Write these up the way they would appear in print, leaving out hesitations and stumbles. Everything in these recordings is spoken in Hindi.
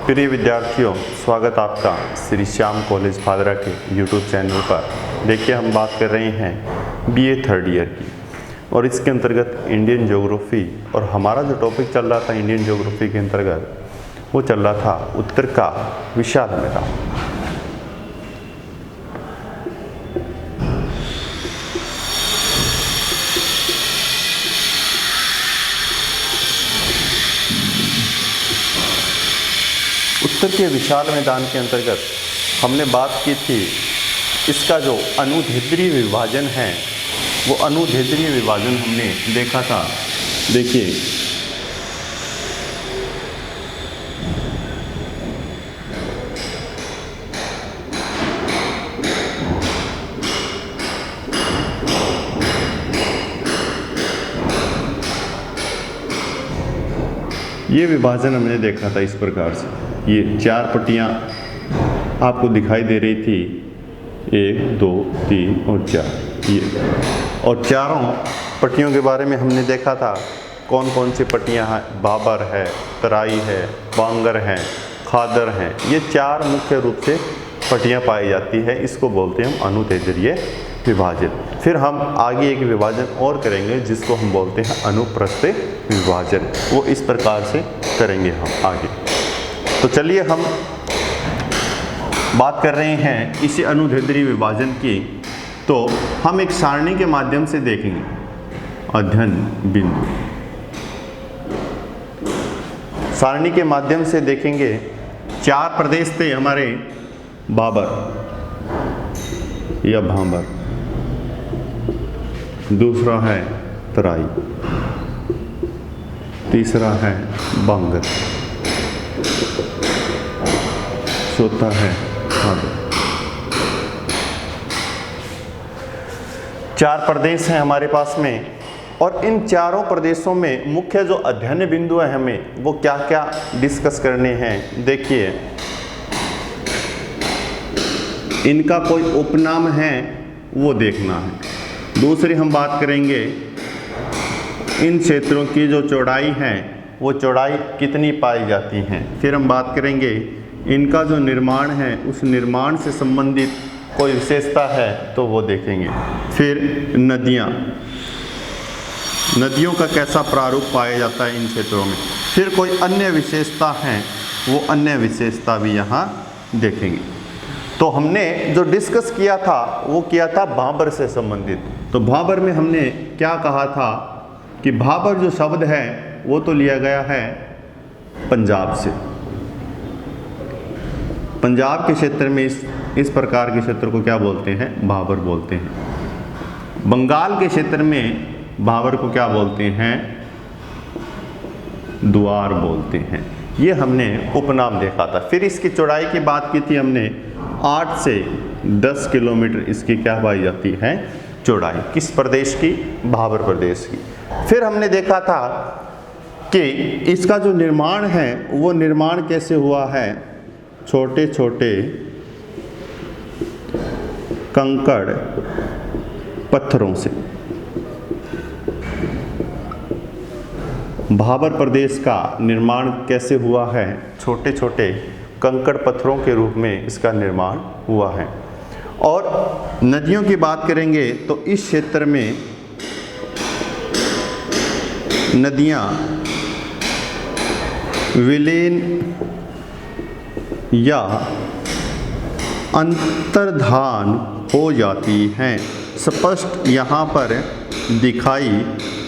प्रिय विद्यार्थियों, स्वागत आपका श्री श्याम कॉलेज भादरा के यूट्यूब चैनल पर। देखिए, हम बात कर रहे हैं बीए थर्ड ईयर की और इसके अंतर्गत इंडियन ज्योग्राफी। और हमारा जो टॉपिक चल रहा था इंडियन ज्योग्राफी के अंतर्गत, वो चल रहा था उत्तर का विशाल मैदान। उत्तर के विशाल मैदान के अंतर्गत हमने बात की थी, इसका जो अनुदैर्ध्य विभाजन है, वो अनुदैर्ध्य विभाजन हमने देखा था। देखिए, ये विभाजन हमने देखा था इस प्रकार से। ये चार पट्टियाँ आपको दिखाई दे रही थी, 1, 2, 3 और 4। ये और चारों पट्टियों के बारे में हमने देखा था कौन कौन सी पट्टियाँ हैं। बाबर है, तराई है, बांगर हैं, खादर हैं। ये चार मुख्य रूप से पट्टियाँ पाई जाती है। इसको बोलते हैं हम अनुदैर्ध्य विभाजन। फिर हम आगे एक विभाजन और करेंगे जिसको हम बोलते हैं अनुप्रस्थ विभाजन। वो इस प्रकार से करेंगे हम आगे। तो चलिए, हम बात कर रहे हैं इसी अनुदैर्ध्य विभाजन की। तो हम एक सारणी के माध्यम से देखेंगे। अध्ययन बिंदु सारणी के माध्यम से देखेंगे। चार प्रदेश थे हमारे, बाबर या भांबर, दूसरा है तराई, तीसरा है बांगर, चौथा है खादर। चार प्रदेश हैं हमारे पास में, और इन चारों प्रदेशों में मुख्य जो अध्ययन बिंदु है हमें वो क्या क्या डिस्कस करने हैं। देखिए, इनका कोई उपनाम है वो देखना है। दूसरी हम बात करेंगे इन क्षेत्रों की जो चौड़ाई है वो चौड़ाई कितनी पाई जाती हैं। फिर हम बात करेंगे इनका जो निर्माण है उस निर्माण से संबंधित कोई विशेषता है तो वो देखेंगे। फिर नदियों का कैसा प्रारूप पाया जाता है इन क्षेत्रों में। फिर कोई अन्य विशेषता है, वो अन्य विशेषता भी यहाँ देखेंगे। तो हमने जो डिस्कस किया था वो किया था भाबर से संबंधित। तो भाबर में हमने क्या कहा था कि भाबर जो शब्द है वो तो लिया गया है पंजाब से। पंजाब के क्षेत्र में इस प्रकार के क्षेत्र को क्या बोलते हैं, भाबर बोलते हैं। बंगाल के क्षेत्र में भाबर को क्या बोलते हैं, द्वार बोलते हैं। ये हमने उपनाम देखा था। फिर इसकी चौड़ाई की बात की थी हमने, 8 से 10 किलोमीटर इसकी क्या पाई जाती है, चौड़ाई। किस प्रदेश की, भाबर प्रदेश की। फिर हमने देखा था कि इसका जो निर्माण है वो निर्माण कैसे हुआ है, छोटे छोटे कंकड़ पत्थरों से। भाबर प्रदेश का निर्माण कैसे हुआ है, छोटे छोटे कंकड़ पत्थरों के रूप में इसका निर्माण हुआ है। और नदियों की बात करेंगे तो इस क्षेत्र में नदियाँ विलीन या अंतर्धान हो जाती हैं, स्पष्ट यहाँ पर दिखाई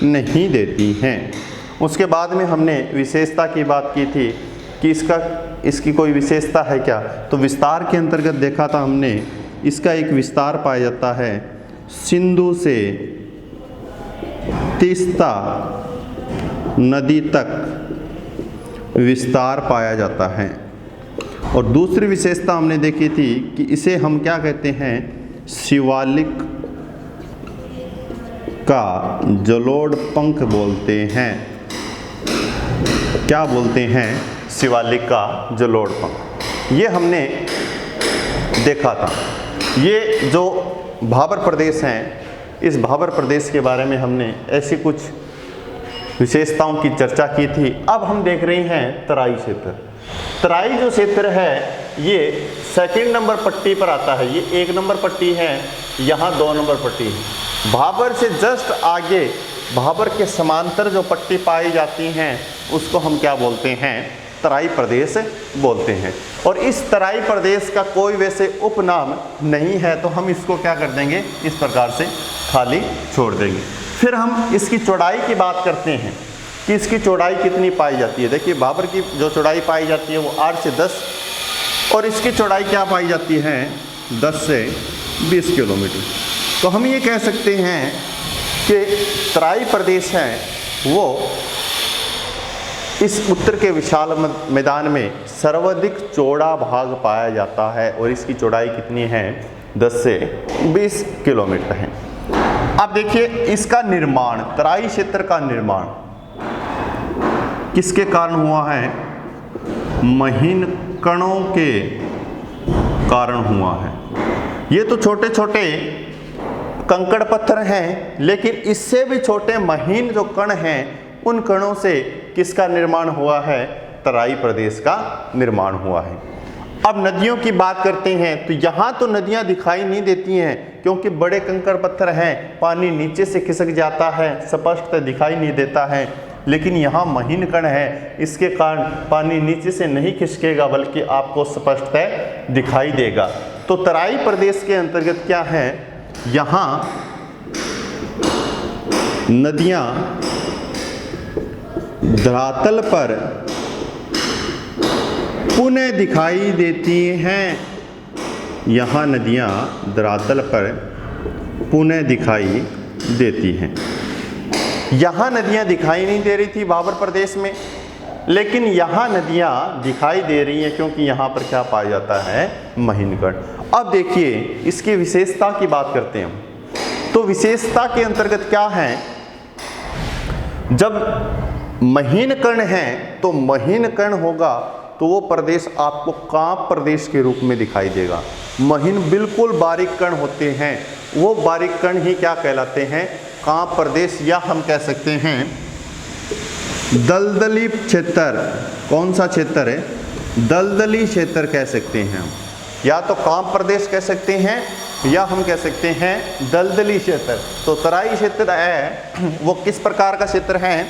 नहीं देती हैं। उसके बाद में हमने विशेषता की बात की थी कि इसकी कोई विशेषता है क्या। तो विस्तार के अंतर्गत देखा था हमने, इसका एक विस्तार पाया जाता है, सिंधु से तीस्ता नदी तक विस्तार पाया जाता है। और दूसरी विशेषता हमने देखी थी कि इसे हम क्या कहते हैं, शिवालिक का जलोढ़ पंख बोलते हैं। क्या बोलते हैं, शिवालिक का जलोढ़ पंख। ये हमने देखा था। ये जो भाबर प्रदेश हैं, इस भाबर प्रदेश के बारे में हमने ऐसी कुछ विशेषताओं की चर्चा की थी। अब हम देख रहे हैं तराई क्षेत्र। तराई जो क्षेत्र है ये सेकंड नंबर पट्टी पर आता है। ये 1 नंबर पट्टी है, यहाँ 2 नंबर पट्टी है। भाबर से जस्ट आगे, भाबर के समांतर जो पट्टी पाई जाती हैं उसको हम क्या बोलते हैं? तराई प्रदेश बोलते हैं। और इस तराई प्रदेश का कोई वैसे उपनाम नहीं है, तो हम इसको क्या कर देंगे? इस प्रकार से खाली छोड़ देंगे। फिर हम इसकी चौड़ाई की बात करते हैं कि इसकी चौड़ाई कितनी पाई जाती है। देखिए भाबर की जो चौड़ाई पाई जाती है वो 8 से 10, और इसकी चौड़ाई क्या पाई जाती है? 10 से 20 किलोमीटर। तो हम ये कह सकते हैं कि तराई प्रदेश है वो इस उत्तर के विशाल मैदान में सर्वाधिक चौड़ा भाग पाया जाता है, और इसकी चौड़ाई कितनी है? 10 से 20 किलोमीटर है। अब देखिए इसका निर्माण, तराई क्षेत्र का निर्माण किसके कारण हुआ है? महीन कणों के कारण हुआ है। ये तो छोटे छोटे कंकड़ पत्थर हैं, लेकिन इससे भी छोटे महीन जो कण हैं उन कणों से किसका निर्माण हुआ है? तराई प्रदेश का निर्माण हुआ है। अब नदियों की बात करते हैं तो यहाँ तो नदियाँ दिखाई नहीं देती हैं क्योंकि बड़े कंकड़ पत्थर हैं, पानी नीचे से खिसक जाता है, स्पष्ट दिखाई नहीं देता है। लेकिन यहाँ महीन कण है, इसके कारण पानी नीचे से नहीं खिसकेगा बल्कि आपको स्पष्ट दिखाई देगा। तो तराई प्रदेश के अंतर्गत क्या है? यहाँ नदियाँ धरातल पर पुनः दिखाई देती हैं। यहाँ नदियाँ धरातल पर पुनः दिखाई देती हैं। यहाँ नदियाँ दिखाई नहीं दे रही थी भाबर प्रदेश में, लेकिन यहाँ नदियाँ दिखाई दे रही हैं क्योंकि यहाँ पर क्या पाया जाता है? महीनकण। अब देखिए इसकी विशेषता की बात करते हैं। तो विशेषता के अंतर्गत क्या है? जब महीन कण है तो महीन कण होगा तो वो प्रदेश आपको कांप प्रदेश के रूप में दिखाई देगा। महीन बिल्कुल बारीक कण होते हैं, वो बारीक कण ही क्या कहलाते हैं? कांप प्रदेश, या हम कह सकते हैं दलदली क्षेत्र। कौन सा क्षेत्र है? दलदली क्षेत्र कह सकते हैं हम, या तो कांप प्रदेश कह सकते हैं या हम कह सकते हैं दलदली क्षेत्र। तो तराई क्षेत्र है वो किस प्रकार का क्षेत्र है?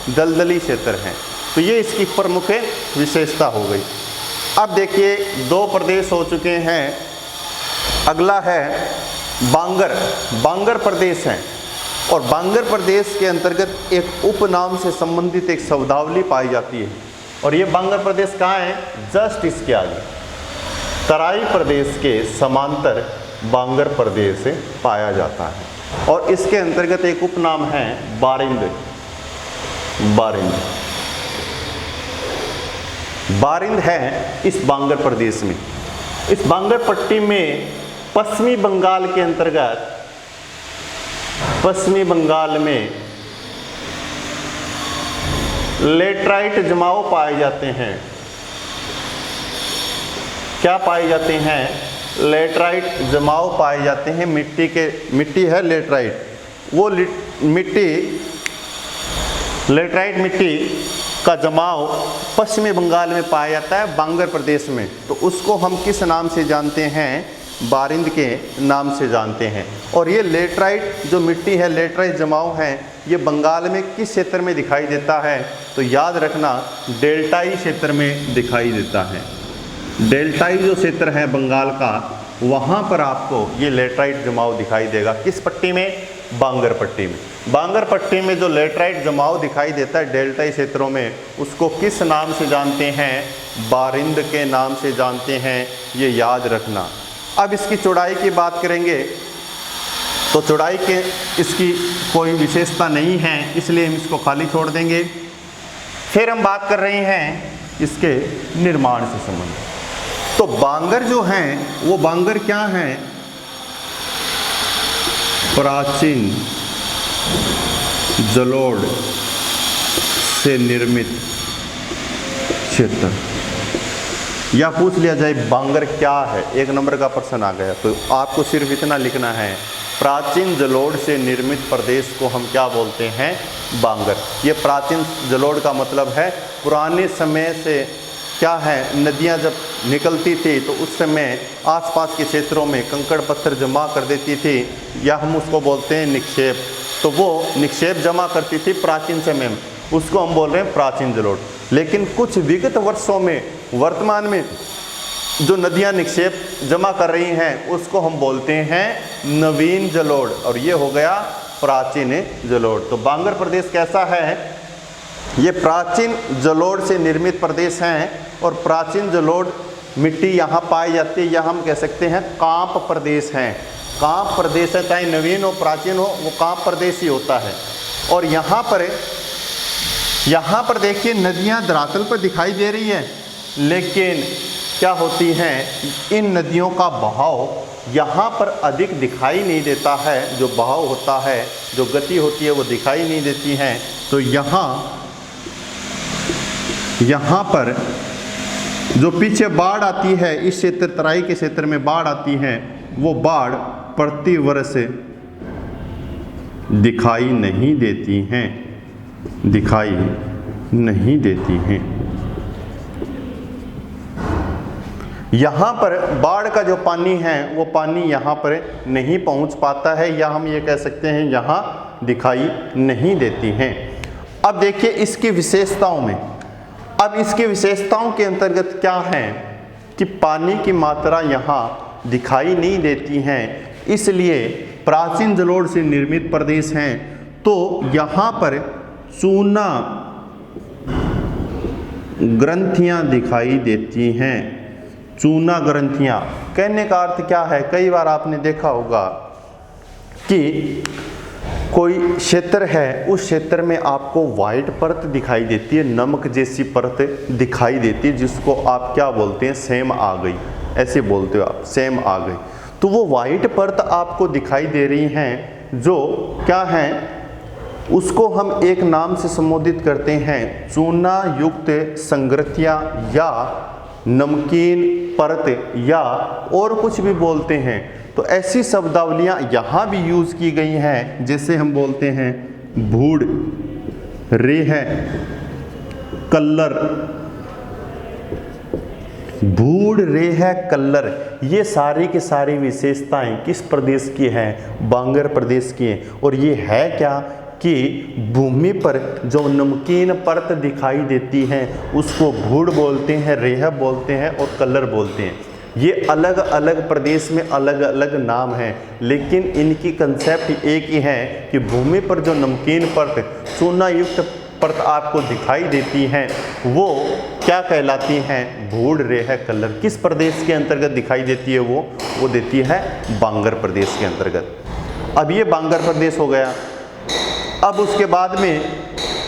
दलदली क्षेत्र है। तो ये इसकी प्रमुख विशेषता हो गई। अब देखिए 2 प्रदेश हो चुके हैं, अगला है बांगर। बांगर प्रदेश है, और बांगर प्रदेश के अंतर्गत एक उपनाम से संबंधित एक शब्दावली पाई जाती है। और ये बांगर प्रदेश कहाँ है? जस्ट इसके आगे तराई प्रदेश के समांतर बांगर प्रदेश पाया जाता है, और इसके अंतर्गत एक उपनाम है बारिंद। बारिंद बारिंद है इस बांगर प्रदेश में। इस बांगर पट्टी में पश्चिमी बंगाल के अंतर्गत, पश्चिमी बंगाल में लेटराइट जमाव पाए जाते हैं। क्या पाए जाते हैं? लेटराइट जमाव पाए जाते हैं। मिट्टी है लेटराइट, वो लेटराइट मिट्टी का जमाव पश्चिमी बंगाल में पाया जाता है, बांगर प्रदेश में। तो उसको हम किस नाम से जानते हैं? बारिंद के नाम से जानते हैं। और ये लेटराइट जो मिट्टी है, लेटराइट जमाव है, ये बंगाल में किस क्षेत्र में दिखाई देता है? तो याद रखना डेल्टाई क्षेत्र में दिखाई देता है। डेल्टाई जो क्षेत्र है बंगाल का, वहाँ पर आपको ये लेटराइट जमाव दिखाई देगा। किस पट्टी में? बांगर पट्टी में। बांगर पट्टी में जो लेटराइट जमाव दिखाई देता है डेल्टाई क्षेत्रों में, उसको किस नाम से जानते हैं? बारिंद के नाम से जानते हैं, ये याद रखना। अब इसकी चौड़ाई की बात करेंगे तो चौड़ाई के इसकी कोई विशेषता नहीं है, इसलिए हम इसको खाली छोड़ देंगे। फिर हम बात कर रहे हैं इसके निर्माण से संबंधित। तो बांगर जो हैं वो बांगर क्या हैं? प्राचीन जलोढ़ से निर्मित क्षेत्र। या पूछ लिया जाए बांगर क्या है, 1 नंबर का प्रश्न आ गया, तो आपको सिर्फ इतना लिखना है प्राचीन जलोढ़ से निर्मित प्रदेश को हम क्या बोलते हैं? बांगर। ये प्राचीन जलोढ़ का मतलब है पुराने समय से क्या है, नदियां जब निकलती थी तो उस समय आसपास के क्षेत्रों में कंकड़ पत्थर जमा कर देती थी, या हम उसको बोलते हैं निक्षेप। तो वो निक्षेप जमा करती थी प्राचीन समय में, उसको हम बोल रहे हैं प्राचीन जलोढ़। लेकिन कुछ विगत वर्षों में वर्तमान में जो नदियां निक्षेप जमा कर रही हैं उसको हम बोलते हैं नवीन जलोढ़, और ये हो गया प्राचीन जलोढ़। तो बांगर प्रदेश कैसा है? ये प्राचीन जलोढ़ से निर्मित प्रदेश हैं, और प्राचीन जलोढ़ मिट्टी यहाँ पाई जाती है, या हम कह सकते हैं कांप प्रदेश हैं। कांप प्रदेश है, चाहे नवीन हो प्राचीन हो, वो कांप प्रदेश ही होता है। और यहाँ पर देखिए नदियाँ धरातल पर दिखाई दे रही हैं, लेकिन क्या होती हैं, इन नदियों का बहाव यहाँ पर अधिक दिखाई नहीं देता है। जो बहाव होता है, जो गति होती है, वो दिखाई नहीं देती हैं। तो यहाँ पर जो पीछे बाढ़ आती है, इस क्षेत्र तराई के क्षेत्र में बाढ़ आती है, वो बाढ़ प्रतिवर्ष दिखाई नहीं देती हैं, दिखाई नहीं देती हैं। यहाँ पर बाढ़ का जो पानी है वो पानी यहाँ पर नहीं पहुँच पाता है, या हम ये कह सकते हैं यहाँ दिखाई नहीं देती हैं। अब देखिए इसकी विशेषताओं में, अब इसके विशेषताओं के अंतर्गत क्या है कि पानी की मात्रा यहाँ दिखाई नहीं देती हैं, इसलिए प्राचीन जलोढ़ से निर्मित प्रदेश हैं। तो यहाँ पर चूना ग्रंथियाँ दिखाई देती हैं। चूना ग्रंथियाँ कहने का अर्थ क्या है? कई बार आपने देखा होगा कि कोई क्षेत्र है, उस क्षेत्र में आपको वाइट परत दिखाई देती है, नमक जैसी परत दिखाई देती है, जिसको आप क्या बोलते हैं? सेम आ गई, ऐसे बोलते हो आप, सेम आ गई। तो वो वाइट परत आपको दिखाई दे रही हैं, जो क्या हैं, उसको हम एक नाम से संबोधित करते हैं, चूना युक्त संग्रथियाँ या नमकीन परत, या और कुछ भी बोलते हैं। तो ऐसी शब्दावलियाँ यहाँ भी यूज़ की गई हैं, जैसे हम बोलते हैं भूड़, रेह, कल्लर। भूड़, रेह, कल्लर, ये सारी की सारी विशेषताएं किस प्रदेश की हैं? बांगर प्रदेश की हैं। और ये है क्या कि भूमि पर जो नमकीन परत दिखाई देती है उसको भूड़ बोलते हैं, रेह बोलते हैं और कलर बोलते हैं। ये अलग अलग प्रदेश में अलग अलग नाम हैं, लेकिन इनकी कंसेप्ट एक ही है कि भूमि पर जो नमकीन परत, चूना युक्त परत आपको दिखाई देती हैं, वो क्या कहलाती हैं? भूड़, रेह, कलर। किस प्रदेश के अंतर्गत दिखाई देती है? वो देती है बांगर प्रदेश के अंतर्गत। अब ये बांगर प्रदेश हो गया। अब उसके बाद में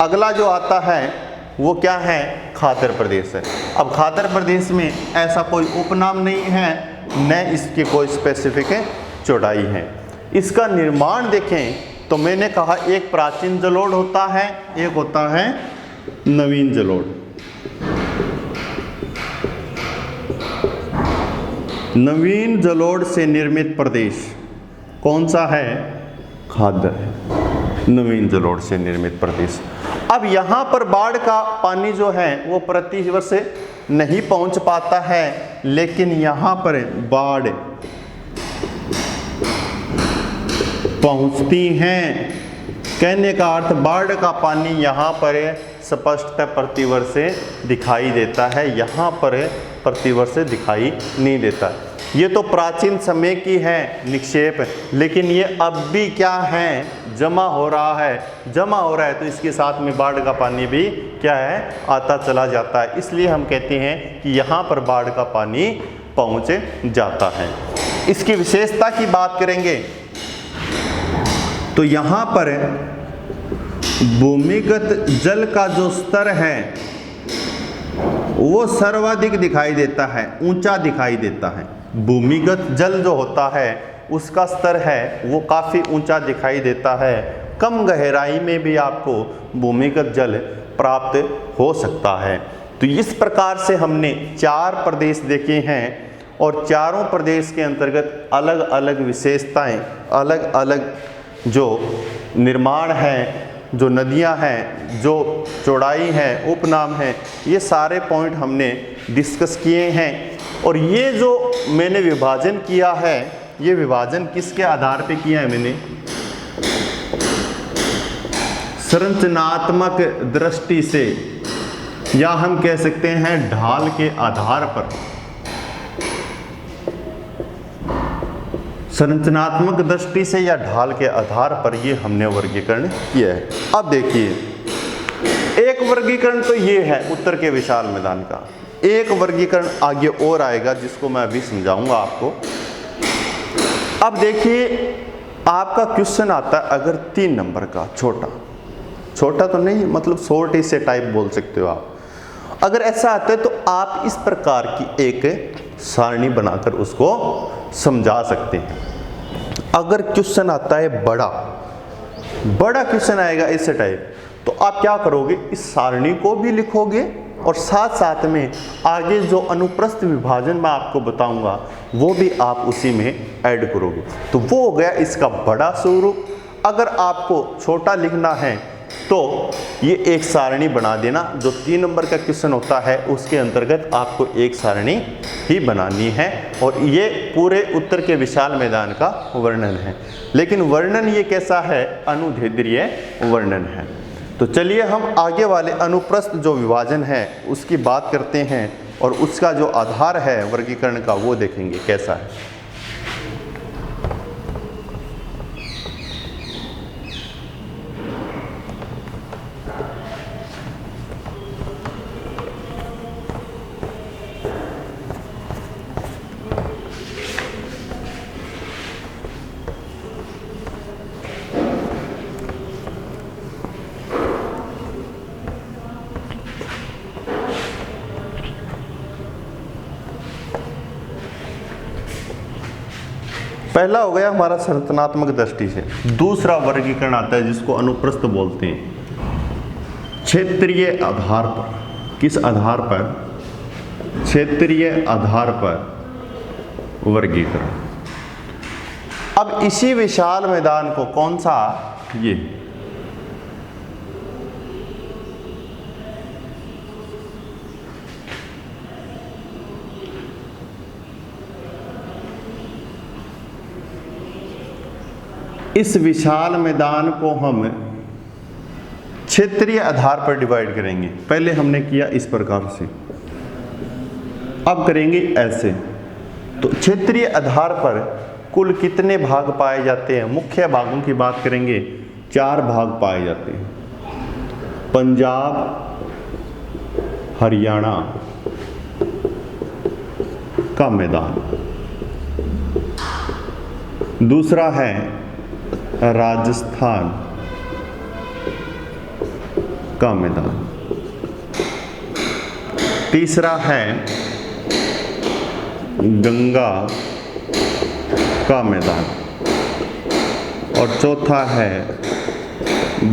अगला जो आता है वो क्या है? खादर प्रदेश है। अब खादर प्रदेश में ऐसा कोई उपनाम नहीं है, न इसकी कोई स्पेसिफिक चौड़ाई है। इसका निर्माण देखें तो मैंने कहा एक प्राचीन जलोढ़ होता है, एक होता है नवीन जलोढ़। नवीन जलोढ़ से निर्मित प्रदेश कौन सा है? खादर है, नवीन जलोढ़ से निर्मित प्रदेश। अब यहाँ पर बाढ़ का पानी जो है वो प्रतिवर्ष नहीं पहुँच पाता है, लेकिन यहाँ पर बाढ़ पहुँचती हैं। कहने का अर्थ बाढ़ का पानी यहाँ पर स्पष्टतः प्रतिवर्ष दिखाई देता है, यहाँ पर प्रतिवर्ष दिखाई नहीं देता। ये तो प्राचीन समय की है निक्षेप, लेकिन ये अब भी क्या है? जमा हो रहा है। जमा हो रहा है तो इसके साथ में बाढ़ का पानी भी क्या है? आता चला जाता है। इसलिए हम कहते हैं कि यहाँ पर बाढ़ का पानी पहुँच जाता है। इसकी विशेषता की बात करेंगे तो यहाँ पर भूमिगत जल का जो स्तर है वो सर्वाधिक दिखाई देता है, ऊंचा दिखाई देता है। भूमिगत जल जो होता है उसका स्तर है वो काफ़ी ऊंचा दिखाई देता है। कम गहराई में भी आपको भूमिगत जल प्राप्त हो सकता है। तो इस प्रकार से हमने 4 प्रदेश देखे हैं, और चारों प्रदेश के अंतर्गत अलग अलग विशेषताएं, अलग अलग जो निर्माण है, जो नदियां हैं, जो चौड़ाई है, उपनाम है, ये सारे पॉइंट हमने डिस्कस किए हैं। और ये जो मैंने विभाजन किया है, ये विभाजन किसके आधार पे किया है मैंने? संरचनात्मक दृष्टि से, या हम कह सकते हैं ढाल के आधार पर। संरचनात्मक दृष्टि से या ढाल के आधार पर ये हमने वर्गीकरण किया है। अब देखिए, एक वर्गीकरण तो ये है उत्तर के विशाल मैदान का, एक वर्गीकरण आगे और आएगा जिसको मैं अभी समझाऊंगा आपको। अब देखिए, आपका क्वेश्चन आता है अगर 3 नंबर का, छोटा तो नहीं, मतलब शॉर्ट इसे टाइप बोल सकते हो आप। अगर ऐसा आता है तो आप इस प्रकार की एक सारणी बनाकर उसको समझा सकते हैं। अगर क्वेश्चन आता है बड़ा क्वेश्चन आएगा इस टाइप, तो आप क्या करोगे? इस सारणी को भी लिखोगे और साथ साथ में आगे जो अनुप्रस्थ विभाजन मैं आपको बताऊंगा वो भी आप उसी में ऐड करोगे। तो वो हो गया इसका बड़ा स्वरूप। अगर आपको छोटा लिखना है तो ये एक सारणी बना देना। जो 3 नंबर का क्वेश्चन होता है उसके अंतर्गत आपको एक सारणी ही बनानी है, और ये पूरे उत्तर के विशाल मैदान का वर्णन है। लेकिन वर्णन ये कैसा है? अनुदैर्ध्य वर्णन है। तो चलिए हम आगे वाले अनुप्रस्थ जो विभाजन है उसकी बात करते हैं, और उसका जो आधार है वर्गीकरण का वो देखेंगे कैसा है। पहला हो गया हमारा संरचनात्मक दृष्टि से। दूसरा वर्गीकरण आता है जिसको अनुप्रस्थ बोलते हैं, क्षेत्रीय आधार पर। किस आधार पर? क्षेत्रीय आधार पर वर्गीकरण। अब इसी विशाल मैदान को कौन सा? ये इस विशाल मैदान को हम क्षेत्रीय आधार पर डिवाइड करेंगे। पहले हमने किया इस प्रकार से, अब करेंगे ऐसे। तो क्षेत्रीय आधार पर कुल कितने भाग पाए जाते हैं? मुख्य भागों की बात करेंगे, 4 भाग पाए जाते हैं। पंजाब, हरियाणा का मैदान, दूसरा है राजस्थान का मैदान, तीसरा है गंगा का मैदान, और चौथा है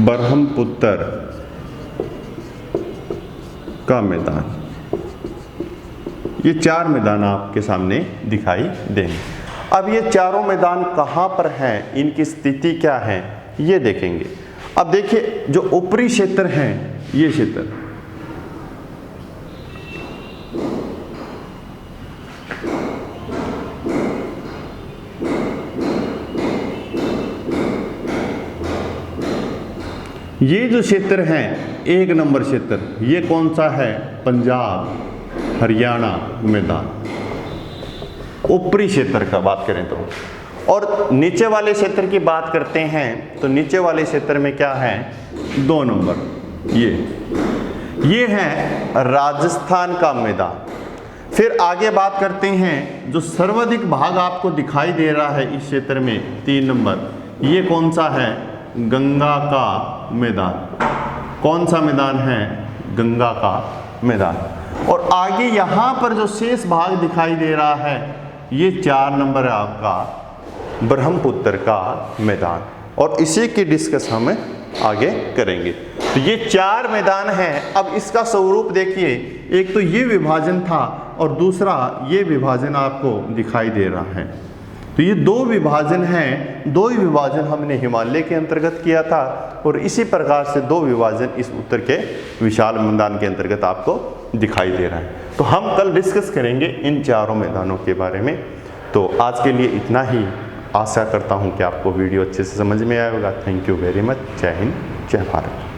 ब्रह्मपुत्र का मैदान। ये 4 मैदान आपके सामने दिखाई देंगे। अब ये चारों मैदान कहाँ पर हैं, इनकी स्थिति क्या है, ये देखेंगे। अब देखिए, जो ऊपरी क्षेत्र हैं, ये क्षेत्र, ये जो क्षेत्र हैं, 1 नंबर क्षेत्र, ये कौन सा है? पंजाब हरियाणा मैदान, ऊपरी क्षेत्र का बात करें तो। और नीचे वाले क्षेत्र की बात करते हैं तो नीचे वाले क्षेत्र में क्या है? 2 नंबर, ये है राजस्थान का मैदान। फिर आगे बात करते हैं, जो सर्वाधिक भाग आपको दिखाई दे रहा है इस क्षेत्र में, 3 नंबर, ये कौन सा है? गंगा का मैदान। कौन सा मैदान है? गंगा का मैदान। और आगे यहाँ पर जो शेष भाग दिखाई दे रहा है, ये 4 नंबर है आपका ब्रह्मपुत्र का मैदान। और इसी की डिस्कस हम आगे करेंगे। तो ये 4 मैदान हैं। अब इसका स्वरूप देखिए, एक तो ये विभाजन था और दूसरा ये विभाजन आपको दिखाई दे रहा है। तो ये दो विभाजन हैं, दो ही विभाजन हमने हिमालय के अंतर्गत किया था और इसी प्रकार से दो विभाजन इस उत्तर के विशाल मैदान के अंतर्गत आपको दिखाई दे रहा है। तो हम कल डिस्कस करेंगे इन चारों मैदानों के बारे में। तो आज के लिए इतना ही। आशा करता हूँ कि आपको वीडियो अच्छे से समझ में आएगा। Thank you very much. जय हिंद, जय भारत।